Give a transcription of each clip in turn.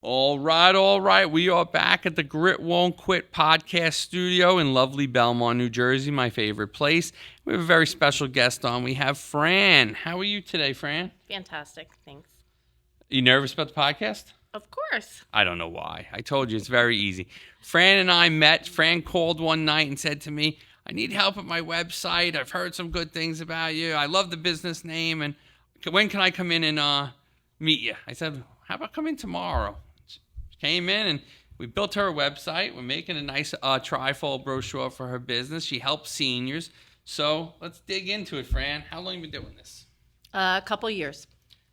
All right, all right. We are back at the Grit Won't Quit podcast studio in lovely Belmont, New Jersey, my favorite place. We have a very special guest on. We have Fran. How are you today, Fran? Fantastic. Thanks. You nervous about the podcast? Of course. I don't know why. I told you it's very easy. Fran and I met. Fran called one night and said to me, I need help with my website. I've heard some good things about you. I love the business name. And when can I come in and meet you? I said, how about come in tomorrow? Came in and we built her a website. We're making a nice trifold brochure for her business. She helps seniors. So let's dig into it, Fran. How long have you been doing this? A couple years.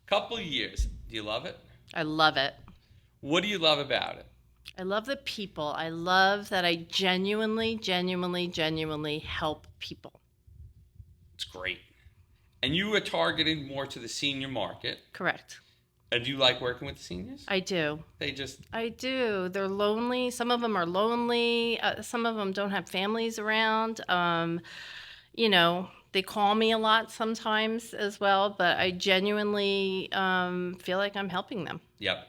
Couple years. Do you love it? I love it. What do you love about it? I love the people. I love that I genuinely help people. It's great. And you are targeted more to the senior market. Correct. And do you like working with the seniors? I do. I do. They're lonely. Some of them are lonely. Some of them don't have families around. They call me a lot sometimes as well, but I genuinely feel like I'm helping them. Yep.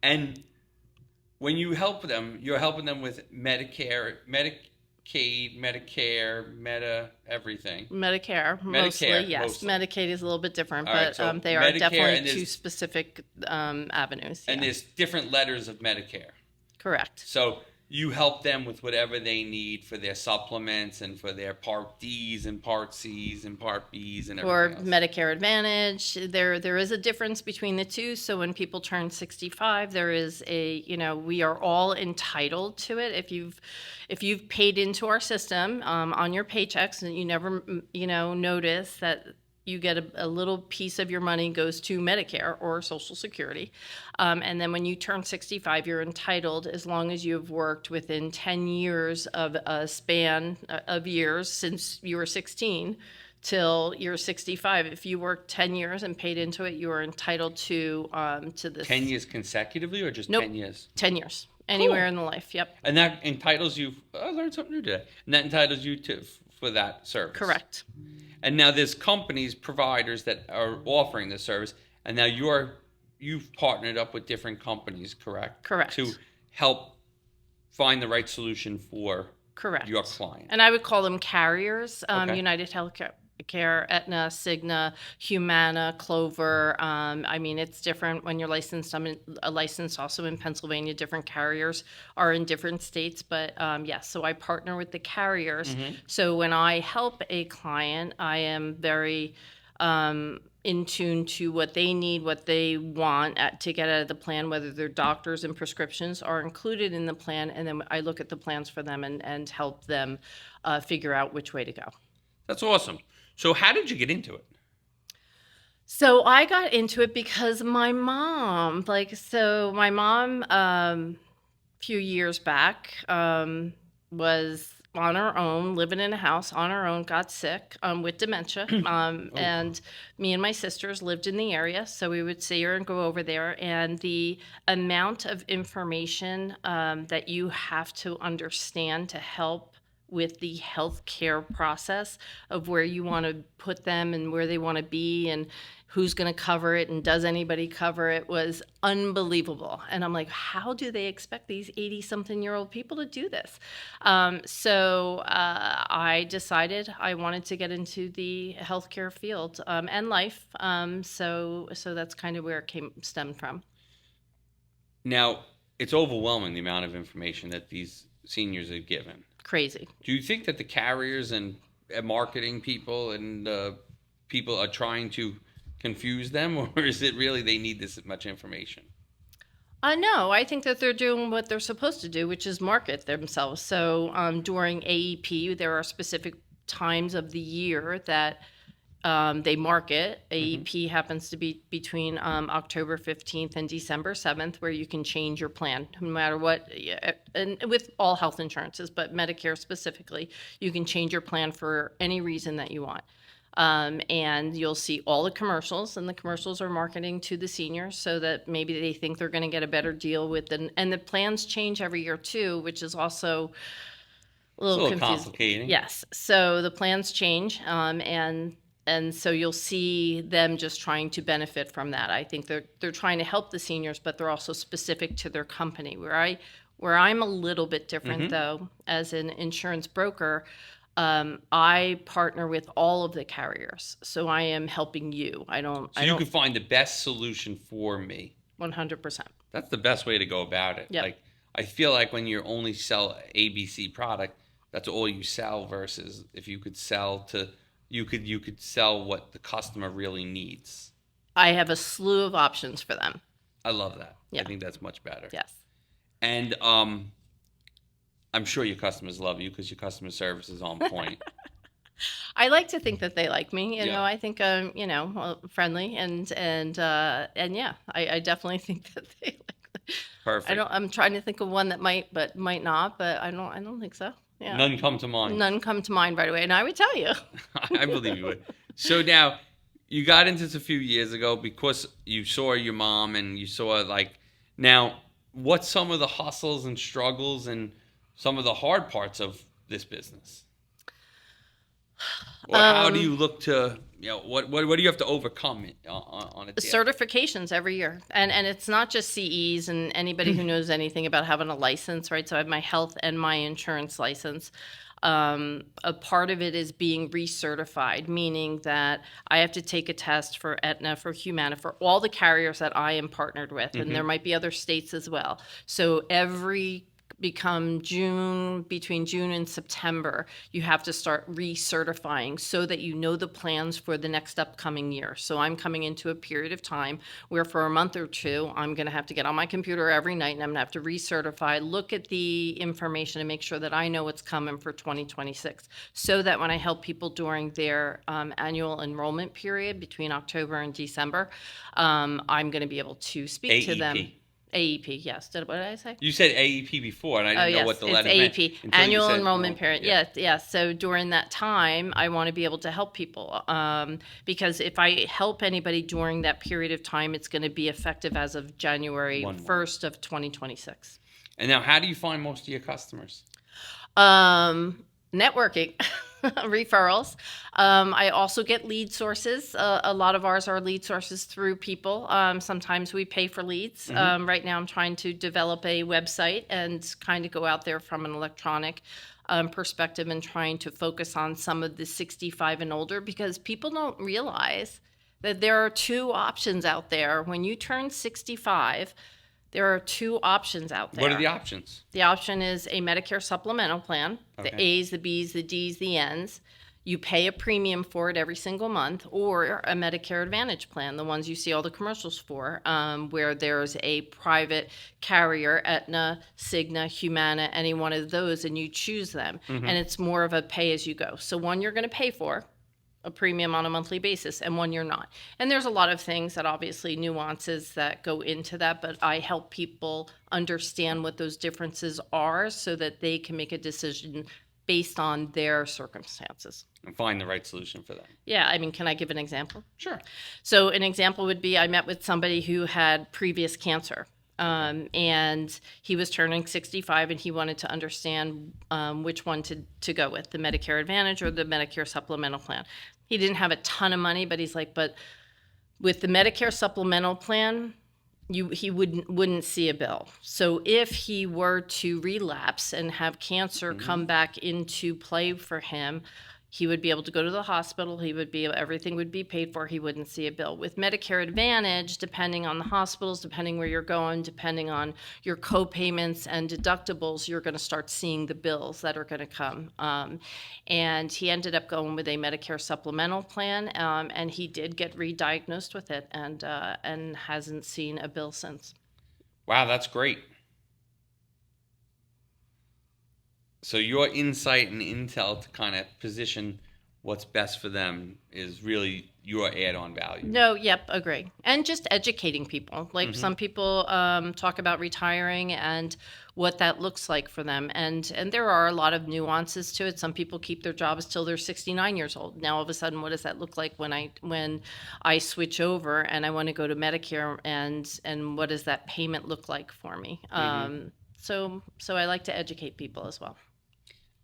And when you help them, you're helping them with Medicare, Medicaid, Medicare, everything. Medicare, mostly, yes. Mostly. Medicaid is a little bit different, All right, but so they are Medicare, definitely two specific avenues. And yeah. there's different letters of Medicare. Correct. So you help them with whatever they need for their supplements and for their Part Ds and Part Cs and Part Bs and everything else. Or Medicare Advantage. There is a difference between the two. So when people turn 65, there is we are all entitled to it. If you've paid into our system on your paychecks and you never notice that you get a little piece of your money goes to Medicare or Social Security. And then when you turn 65, you're entitled, as long as you've worked within 10 years of a span of years since you were 16 till you're 65. If you worked 10 years and paid into it, you are entitled to this. 10 years consecutively or just Nope, 10 years? 10 years. Anywhere Cool. in the life, yep. And that entitles you, I learned something new today, and that entitles you for that service. Correct. And now there's companies, providers that are offering this service, and now you've partnered up with different companies, correct? Correct. To help find the right solution for Correct. your client. And I would call them carriers, Okay. United Healthcare, Aetna, Cigna, Humana, Clover. It's different when you're licensed. I'm licensed also in Pennsylvania. Different carriers are in different states. But yes, so I partner with the carriers. Mm-hmm. So when I help a client, I am very in tune to what they need, what they want to get out of the plan, whether their doctors and prescriptions are included in the plan. And then I look at the plans for them and help them figure out which way to go. That's awesome. So how did you get into it? So I got into it because my mom, a few years back, was on her own, living in a house on her own, got sick with dementia. And me and my sisters lived in the area, so we would see her and go over there. And the amount of information that you have to understand to help with the healthcare process of where you want to put them and where they want to be and who's going to cover it and does anybody cover it was unbelievable. And I'm like, how do they expect these 80-something-year-old people to do this? So I decided I wanted to get into the healthcare field and life. So that's kind of where it stemmed from. Now, it's overwhelming the amount of information that these seniors are given. Crazy. Do you think that the carriers and marketing people and people are trying to confuse them, or is it really they need this much information? No, I think that they're doing what they're supposed to do, which is market themselves. So during AEP, there are specific times of the year that they market. AEP happens to be between October 15th and December 7th, where you can change your plan no matter what, and with all health insurances, but Medicare specifically, you can change your plan for any reason that you want. And you'll see all the commercials, and the commercials are marketing to the seniors so that maybe they think they're going to get a better deal with them. And the plans change every year too, which is also a little confusing. Complicating. Yes. So the plans change, and And so you'll see them just trying to benefit from that. I think they're trying to help the seniors, but they're also specific to their company. Where I'm a little bit different though, as an insurance broker, I partner with all of the carriers, so I am helping you. So you can find the best solution for me. 100%. That's the best way to go about it. Yep. Like, I feel like when you only sell ABC product, that's all you sell, versus if you could sell to, you could sell what the customer really needs. I have a slew of options for them. I love that. Yeah. I think that's much better. Yes. And I'm sure your customers love you because your customer service is on point. I like to think that they like me. You Yeah. know, I think I'm, friendly and yeah, I definitely think that they like me. Perfect. I'm trying to think of one that might not, but I don't think so. Yeah. None come to mind. None come to mind right away, and I would tell you. I believe you would. So now, you got into this a few years ago because you saw your mom and you saw, like, now, what's some of the hustles and struggles and some of the hard parts of this business? Or how do you look to, what do you have to overcome on a daily? Certifications every year, and it's not just CEs and anybody who knows anything about having a license, right? So I have my health and my insurance license. A part of it is being recertified, meaning that I have to take a test for Aetna, for Humana, for all the carriers that I am partnered with, and there might be other states as well. So between June and September, you have to start recertifying so that you know the plans for the next upcoming year. So I'm coming into a period of time where for a month or two, I'm going to have to get on my computer every night and I'm going to have to recertify, look at the information and make sure that I know what's coming for 2026, so that when I help people during their annual enrollment period between October and December, I'm going to be able to speak to them. AEP. AEP, yes. What did I say? You said AEP before, and I didn't know what the letter meant. It's AEP, until you annual said enrollment period. Yeah. Yes. So during that time, I want to be able to help people, because if I help anybody during that period of time, it's going to be effective as of January 1st of 2026. And now, how do you find most of your customers? Networking. Referrals. I also get lead sources. A lot of ours are lead sources through people. Sometimes we pay for leads. Right now I'm trying to develop a website and kind of go out there from an electronic perspective and trying to focus on some of the 65 and older, because people don't realize that there are two options out there. When you turn 65, there are two options out there. What are the options? The option is a Medicare supplemental plan, Okay. the A's, the B's, the D's, the N's. You pay a premium for it every single month, or a Medicare Advantage plan, the ones you see all the commercials for, where there's a private carrier, Aetna, Cigna, Humana, any one of those, and you choose them. And it's more of a pay-as-you-go. So one you're going to pay for, a premium on a monthly basis, and one you're not. And there's a lot of things that obviously nuances that go into that, but I help people understand what those differences are so that they can make a decision based on their circumstances. And find the right solution for them. Yeah, I mean, can I give an example? Sure. So an example would be I met with somebody who had previous cancer. And he was turning 65 and he wanted to understand which one to go with, the Medicare Advantage or the Medicare Supplemental Plan. He didn't have a ton of money, but he's like, but with the Medicare Supplemental Plan, he wouldn't see a bill. So if he were to relapse and have cancer come back into play for him, he would be able to go to the hospital. Everything would be paid for. He wouldn't see a bill. With Medicare Advantage, depending on the hospitals, depending where you're going, depending on your co-payments and deductibles, you're going to start seeing the bills that are going to come. And he ended up going with a Medicare supplemental plan, and he did get re-diagnosed with it, and hasn't seen a bill since. Wow, that's great. So your insight and intel to kind of position what's best for them is really your add-on value. No, yep, agree. And just educating people. Like some people talk about retiring and what that looks like for them. And there are a lot of nuances to it. Some people keep their jobs till they're 69 years old. Now all of a sudden, what does that look like when I switch over and I want to go to Medicare, and what does that payment look like for me? So I like to educate people as well.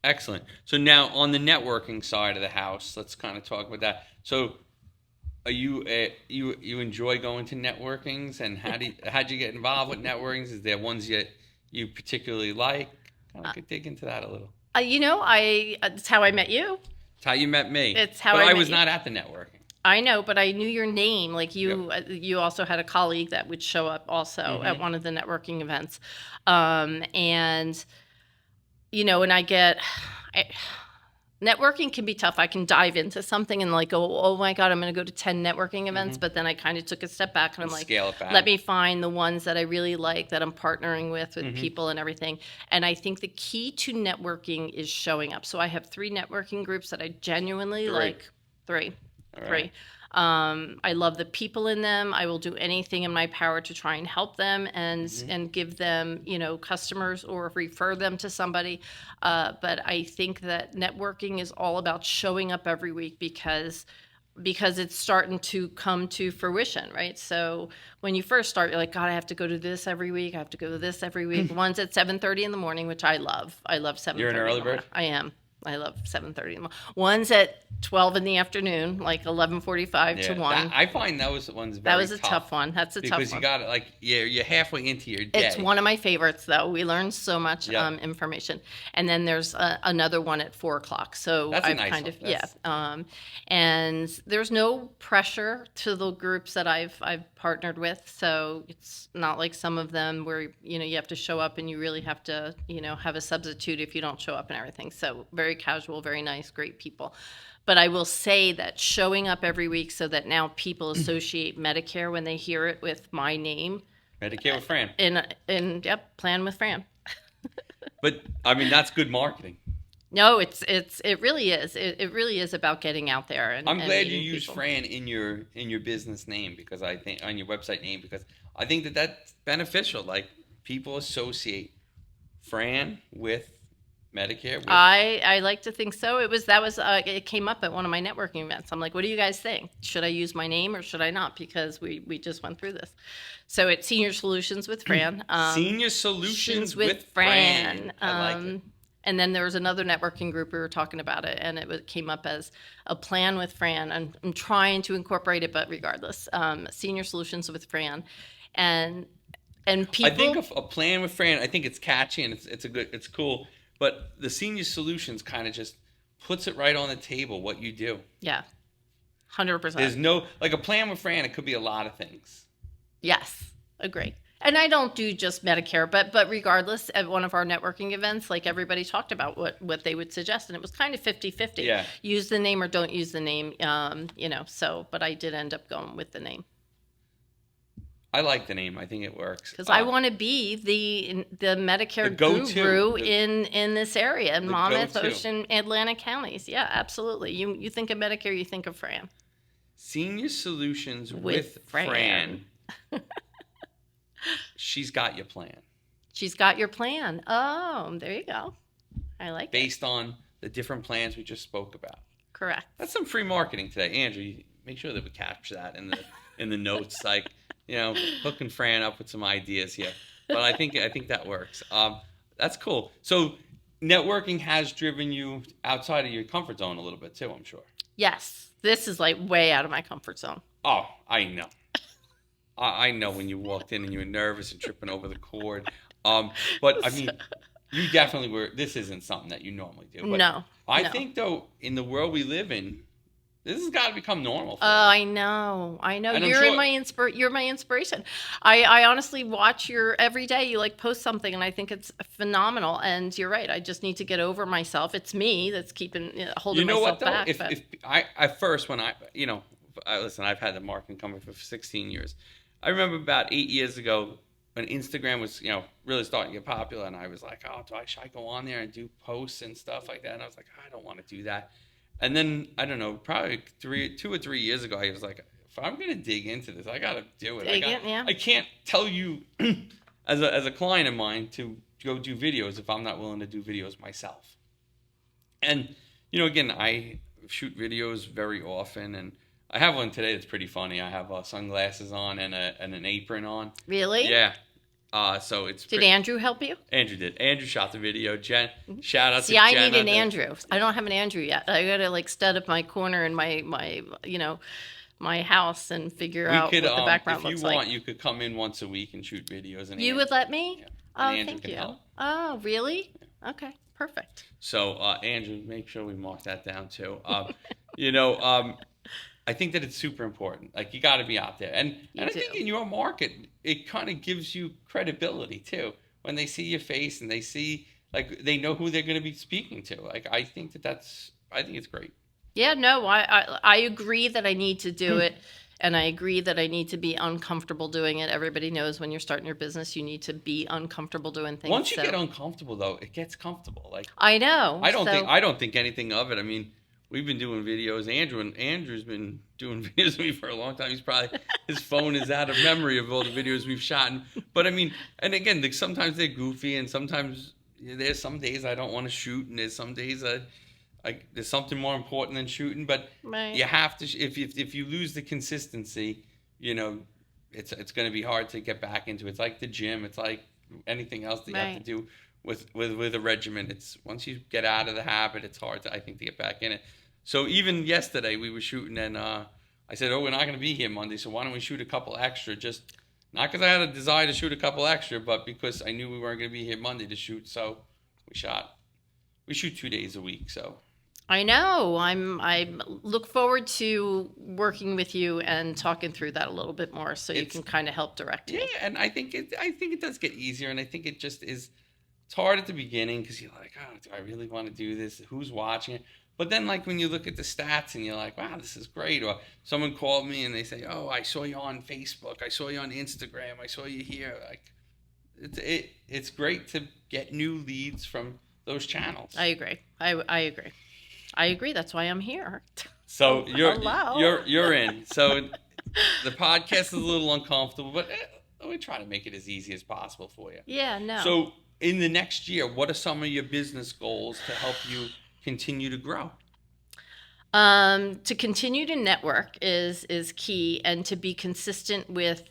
Excellent. So now on the networking side of the house, let's kind of talk about that. So are you you enjoy going to networkings, and how'd you get involved with networkings? Is there ones you particularly like? Kind of could dig into that a little. It's how I met you. It's how you met me. It's how but I I met was you. not at the networking. I know, but I knew your name. Like you, Yep. you also had a colleague that would show up also at one of the networking events, and and networking can be tough. I can dive into something and like go, oh my God, I'm going to go to 10 networking events. But then I kind of took a step back and I'm like, Scale it back. let me find the ones that I really like that I'm partnering with people and everything. And I think the key to networking is showing up. So I have 3 networking groups that I genuinely like. 3. All right. 3. I love the people in them. I will do anything in my power to try and help them and give them, customers or refer them to somebody. But I think that networking is all about showing up every week because it's starting to come to fruition, right? So when you first start, you're like, God, I have to go to this every week. I have to go to this every week. One's at 7:30 in the morning, which I love. I love 7:30. You're an early bird? I am. I love 7:30 in the morning. One's at 12 in the afternoon, like 11:45 to 1. I find those ones very That was a tough one. That's a tough one. Because you got it, like, you're halfway into your day. It's one of my favorites, though. We learn so much information. And then there's another one at 4 o'clock. So That's a I've nice kind one. of, and there's no pressure to the groups that I've partnered with. So it's not like some of them where, you have to show up and you really have to, have a substitute if you don't show up and everything. So very casual, very nice, great people. But I will say that showing up every week so that now people associate Medicare when they hear it with my name. Medicare with Fran. Plan with Fran. But I mean, that's good marketing. No, it really is. It really is about getting out there. And I'm glad you meeting use people. Fran in your business name, because I think on your website name, because I think that that's beneficial. Like, people associate Fran with Medicare. I like to think so. It came up at one of my networking events. I'm like, what do you guys think? Should I use my name or should I not? Because we just went through this. So it's Senior Solutions with Fran. Senior Solutions with Fran. I like it. And then there was another networking group, we were talking about it, and came up as a plan with Fran. I'm trying to incorporate it, but regardless, Senior Solutions with Fran. And people. I think a plan with Fran, I think it's catchy and it's cool. But the Senior Solutions kind of just puts it right on the table, what you do. Yeah, 100%. There's no, like, a plan with Fran, it could be a lot of things. Yes, agree. And I don't do just Medicare, but regardless, at one of our networking events, like, everybody talked about what they would suggest, and it was kind of 50-50. Yeah. Use the name or don't use the name, but I did end up going with the name. I like the name. I think it works. Because I want to be the Medicare guru in this area, in Monmouth, Ocean, Atlantic counties. Yeah, absolutely. You think of Medicare, you think of Fran. Senior Solutions with Fran. She's got your plan. She's got your plan. Oh, there you go. I like it. Based on the different plans we just spoke about. Correct. That's some free marketing today. Andrew, make sure that we capture that in the notes. Like, hooking Fran up with some ideas here. But I think that works. That's cool. So networking has driven you outside of your comfort zone a little bit too, I'm sure. Yes. This is like way out of my comfort zone. Oh, I know. I know when you walked in and you were nervous and tripping over the cord. But I mean, you definitely were. This isn't something that you normally do. But no. I think, though, in the world we live in, this has got to become normal. I know. And you're my inspiration. I honestly watch your every day. You post something, and I think it's phenomenal. And you're right. I just need to get over myself. It's me that's holding myself back. If I first, when listen, I've had the marketing company for 16 years. I remember about 8 years ago when Instagram was, really starting to get popular, and I was like, oh, should I go on there and do posts and stuff like that? And I was like, I don't want to do that. And then, I don't know, probably 2 or 3 years ago, I was like, if I'm going to dig into this, I got to do it. I can't tell you as a client of mine to go do videos if I'm not willing to do videos myself. And, again, I shoot videos very often, and I have one today that's pretty funny. I have sunglasses on and an apron on. Really? Yeah. So it's Did Andrew help you? Andrew did. Andrew shot the video. Jen, shout out to See, I Jenna. need an Andrew. I don't have an Andrew yet. I gotta like stud up my corner in my my house and figure out what the background looks like. If you want, you could come in once a week and shoot videos. And You would let me? Yeah. Oh, Andrew thank can you. help. Oh, really? Okay, perfect. So, Andrew, make sure we mark that down too. I think that it's super important. Like, you got to be out there. And I think in your market, it kind of gives you credibility too. When they see your face and they see, like, they know who they're going to be speaking to. Like, I think it's great. Yeah, no, I agree that I need to do it. And I agree that I need to be uncomfortable doing it. Everybody knows when you're starting your business, you need to be uncomfortable doing things. Once you get uncomfortable, though, it gets comfortable. Like, I know. I don't think anything of it. I mean, we've been doing videos. Andrew's been doing videos with me for a long time. He's probably, his phone is out of memory of all the videos we've shot. But I mean, and again, sometimes they're goofy, and sometimes there's some days I don't want to shoot, and there's some days there's something more important than shooting. But you have to, if you lose the consistency, it's going to be hard to get back into it. It's like the gym. It's like anything else that you have to do with a regimen. It's once you get out of the habit, it's hard to get back in it. So even yesterday we were shooting, and I said, we're not going to be here Monday, so why don't we shoot a couple extra? Just not because I had a desire to shoot a couple extra, but because I knew we weren't going to be here Monday to shoot. So we shoot 2 days a week. So I know. I look forward to working with you and talking through that a little bit more, so you can kind of help direct me. Yeah, and I think it does get easier, and I think it just is. It's hard at the beginning because you're like, do I really want to do this? Who's watching it? But then, like, when you look at the stats and you're like, wow, this is great. Or someone called me and they say, oh, I saw you on Facebook. I saw you on Instagram. I saw you here. Like, it's great to get new leads from those channels. I agree. I agree. That's why I'm here. So you're in. So the podcast is a little uncomfortable, but we try to make it as easy as possible for you. Yeah, no. So in the next year, what are some of your business goals to help you continue to grow? To continue to network is key, and to be consistent with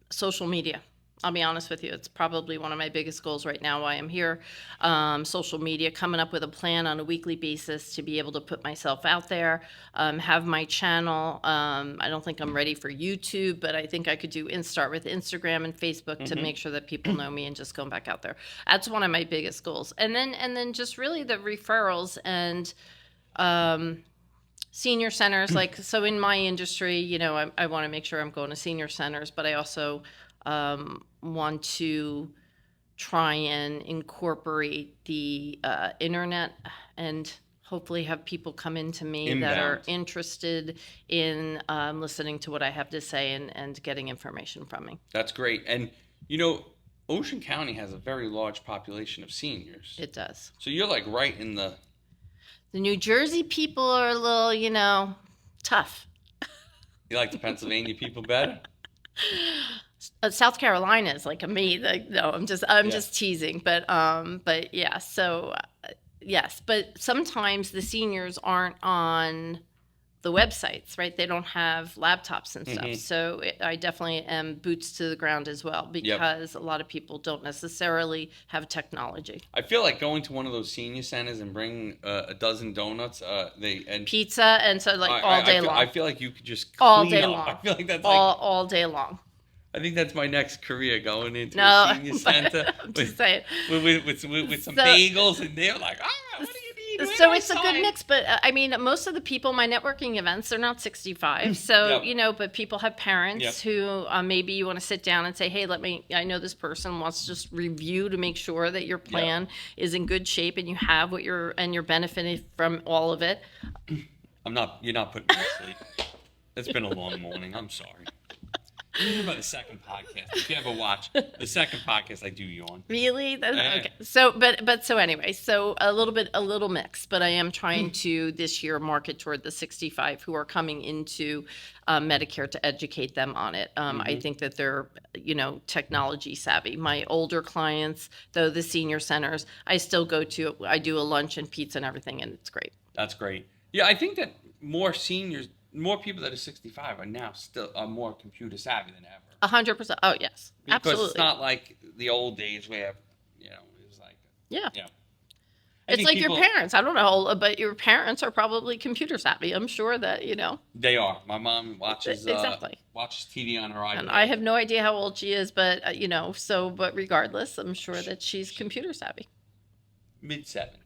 social media. I'll be honest with you, it's probably one of my biggest goals right now while I'm here. Social media, coming up with a plan on a weekly basis to be able to put myself out there, have my channel. I don't think I'm ready for YouTube, but I think I could start with Instagram and Facebook to make sure that people know me, and just going back out there. That's one of my biggest goals. And then just really the referrals and senior centers. Like, so in my industry, I want to make sure I'm going to senior centers, but I also want to try and incorporate the internet, and hopefully have people come into me that are interested in listening to what I have to say and getting information from me. That's great. And Ocean County has a very large population of seniors. It does. So you're like right in the New Jersey people are a little, tough. You like the Pennsylvania people better? South Carolina is like no, I'm just teasing, but yeah. So yes, but sometimes the seniors aren't on the websites, right? They don't have laptops and stuff. So I definitely am boots to the ground as well, because a lot of people don't necessarily have technology. I feel like going to one of those senior centers and bringing a dozen donuts, pizza, and so all day long. I feel like you could just all clean day up. long. I feel like that's all day long. I think that's my next career, going into a senior center I'm just saying. with some bagels, and they're like, what do you need? So it's a good mix, but I mean, most of the people, my networking events, they're not 65. So, but people have parents who maybe you want to sit down and say, hey, I know this person wants to just review to make sure that your plan is in good shape and you have and you're benefiting from all of it. You're not putting me to sleep. It's been a long morning. I'm sorry. You hear about the second podcast. If you ever watch the second podcast, I do yawn. Really? Okay. So, so anyway, so a little mix, but I am trying to this year market toward the 65 who are coming into Medicare to educate them on it. I think that they're, technology savvy. My older clients, though, the senior centers, I still go to. I do a lunch and pizza and everything, and it's great. That's great. Yeah, I think that more seniors more people that are 65 are now are more computer savvy than ever. 100%. Oh, yes. Because Absolutely. it's not like the old days where, it was like, Yeah. I It's think like people, your parents. I don't know, but your parents are probably computer savvy. I'm sure that, they are. My mom watches Exactly. watches TV on her iPad. And I have no idea how old she is, but, but regardless, I'm sure that she's computer savvy. Mid-70s.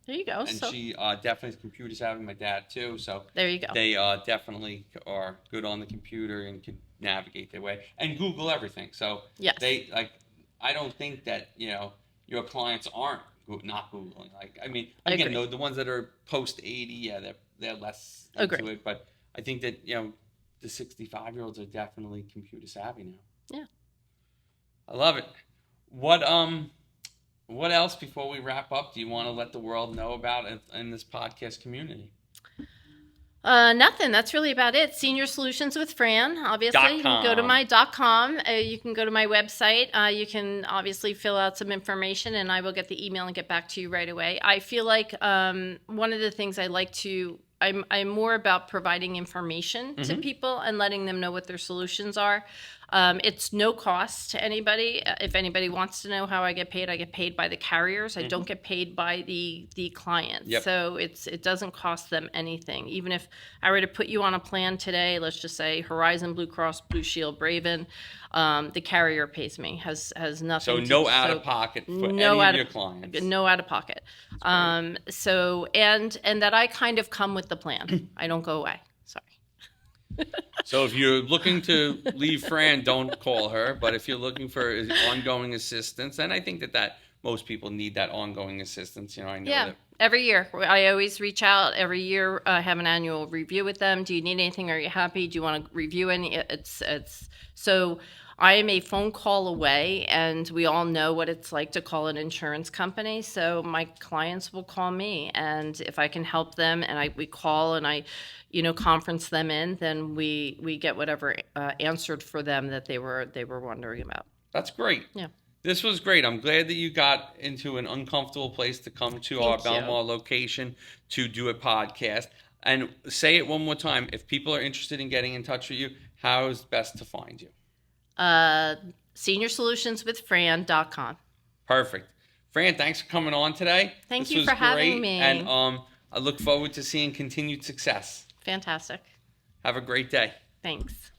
There you go. And she definitely is computer savvy. My dad too. So there you go. they definitely are good on the computer and can navigate their way and Google everything. So yes. I don't think that your clients aren't not Googling. Like I mean, again, the ones that are post 80, yeah, they're less into it. But I think that the 65-year-olds are definitely computer savvy now. Yeah. I love it. What else before we wrap up do you want to let the world know about in this podcast community? Nothing. That's really about it. Senior Solutions with Fran. Obviously, you can go to my .com. You can go to my website. You can obviously fill out some information, and I will get the email and get back to you right away. I feel like one of the things I like to I'm more about providing information to people and letting them know what their solutions are. It's no cost to anybody. If anybody wants to know how I get paid by the carriers. I don't get paid by the clients. Yep. So it doesn't cost them anything. Even if I were to put you on a plan today, let's just say Horizon, Blue Cross, Blue Shield, Braven, the carrier pays me. Has nothing. So no out of pocket for any of your clients. No out of pocket. So and that I kind of come with the plan. I don't go away. Sorry. So if you're looking to leave Fran, don't call her. But if you're looking for ongoing assistance, and I think that most people need that ongoing assistance. I know that. Every year. I always reach out. Every year I have an annual review with them. Do you need anything? Are you happy? Do you want to review any? It's so I am a phone call away, and we all know what it's like to call an insurance company. So my clients will call me, and if I can help them, and we call and I conference them in, then we get whatever answered for them that they were wondering about. That's great. Yeah. This was great. I'm glad that you got into an uncomfortable place to come to our Belmar location to do a podcast. And say it one more time. If people are interested in getting in touch with you, how is best to find you? SeniorSolutionsWithFran.com. Perfect. Fran, thanks for coming on today. Thank you for having me. And I look forward to seeing continued success. Fantastic. Have a great day. Thanks.